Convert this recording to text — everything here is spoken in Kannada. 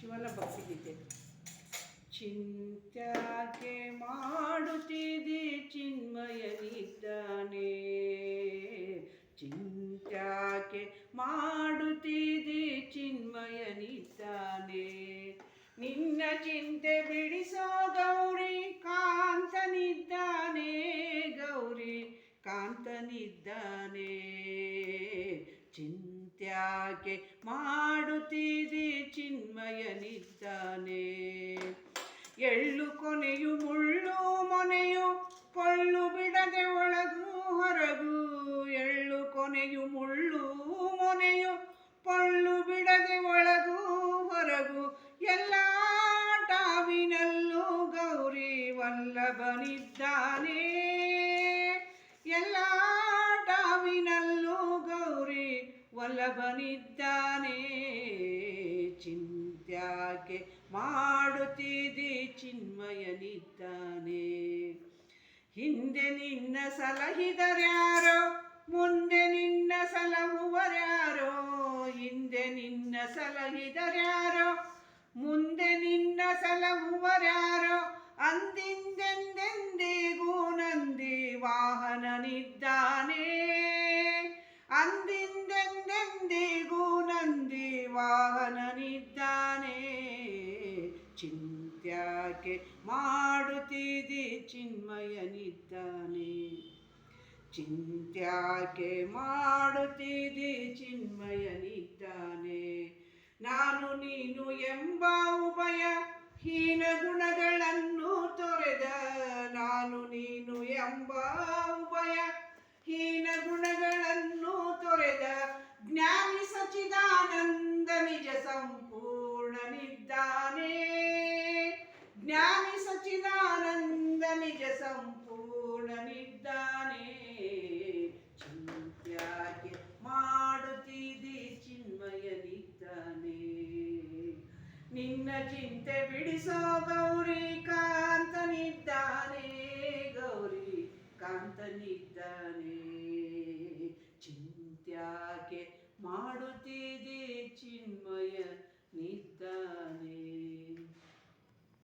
ಶಿವನ ಭಕ್ತಿಗೀತೆ. ಚಿಂತ್ಯಾಕೆ ಮಾಡುತ್ತಿದೆ ಚಿನ್ಮಯನಿದ್ದಾನೆ, ಚಿಂತ್ಯಾಕೆ ಮಾಡುತ್ತಿದೆ ಚಿನ್ಮಯನಿದ್ದಾನೆ. ನಿನ್ನ ಚಿಂತೆ ಬಿಡಿಸೋ ಗೌರಿ ಕಾಂತನಿದ್ದಾನೆ, ಗೌರಿ ಕಾಂತನಿದ್ದಾನೆ. ಚಿಂತ್ಯಾಕೆ ಮಾಡುತ್ತಿದೆ ಚಿನ್ಮಯನಿದ್ದಾನೆ. ಎಳ್ಳು ಕೊನೆಯು ಮುಳ್ಳು ಮೊನೆಯು ಕೊಳ್ಳು ಬಿಡದೆ ಒಳಗೂ ಹೊರಗೂ, ಎಳ್ಳು ಕೊನೆಯು ಮುಳ್ಳು ಮೊನೆಯು ಕೊಳ್ಳು ಬಿಡದೆ ಒಳಗೂ ಹೊರಗೂ, ಎಲ್ಲ ಟಾವಿನಲ್ಲೂ ಗೌರಿ ವಲ್ಲಭನಿದ್ದಾನೆ, ಎಲ್ಲ ಟಾವಿನಲ್ಲೂ ಗೌರಿ ವಲ್ಲಭನಿದ್ದಾನೆ. ಚಿಂತ್ಯಾಕೆ ಮಾಡುತ್ತಿದೆ ಚಿನ್ಮಯನಿದ್ದಾನೆ. ಹಿಂದೆ ನಿನ್ನ ಸಲಹಿದರ್ಯಾರೋ ಮುಂದೆ ನಿನ್ನ ಸಲಹುವರ್ಯಾರೋ, ಹಿಂದೆ ನಿನ್ನ ಸಲಹಿದರ್ಯಾರೋ ಮುಂದೆ ನಿನ್ನ ಸಲಹುವರ್ಯಾರೋ. ಅಂದಿಂದೆಂದೆಂದಿಗೂ ನಂದಿ ವಾಹನನಿದ್ದಾನೆ, ಅಂದಿಂದೆಂದೆಂದಿಗೂ ನಂದಿ ವಾಹನನಿದ್ದಾನೆ. ಚಿಂತ್ಯಾಕೆ ಮಾಡುತ್ತಿದೆ ಚಿನ್ಮಯನಿದ್ದಾನೆ, ಚಿಂತ್ಯಾಕೆ ಮಾಡುತ್ತಿದೆ ಚಿನ್ಮಯನಿದ್ದಾನೆ. ನಾನು ನೀನು ಎಂಬ ಉಭಯ ಹೀನ ಗುಣಗಳನ್ನು ತೊರೆದ, ನಾನು ನೀನು ಎಂಬ ಉಭಯ ಹೀನ ಗುಣಗಳನ್ನು ತೊರೆದ ಜ್ಞಾನಿ ಸಚ್ಚಿದಾನಂದ ನಿಜ ಸಂಪೂರ್ಣನಿದ್ದಾನೆ, ಜ್ಞಾನಿ ಸಚ್ಚಿದಾನಂದ ನಿಜ ಸಂಪೂರ್ಣನಿದ್ದಾನೆ. ಚಿಂತ್ಯಾಕೆ ಮಾಡುತ್ತಿದೆ ಚಿನ್ಮಯನಿದ್ದಾನೆ. ನಿನ್ನ ಚಿಂತೆ ಬಿಡಿಸೋ ಗೌರಿ ಕಾಂತನಿದ್ದಾನೆ, ಗೌರಿ ಕಾಂತನಿದ್ದಾನೆ.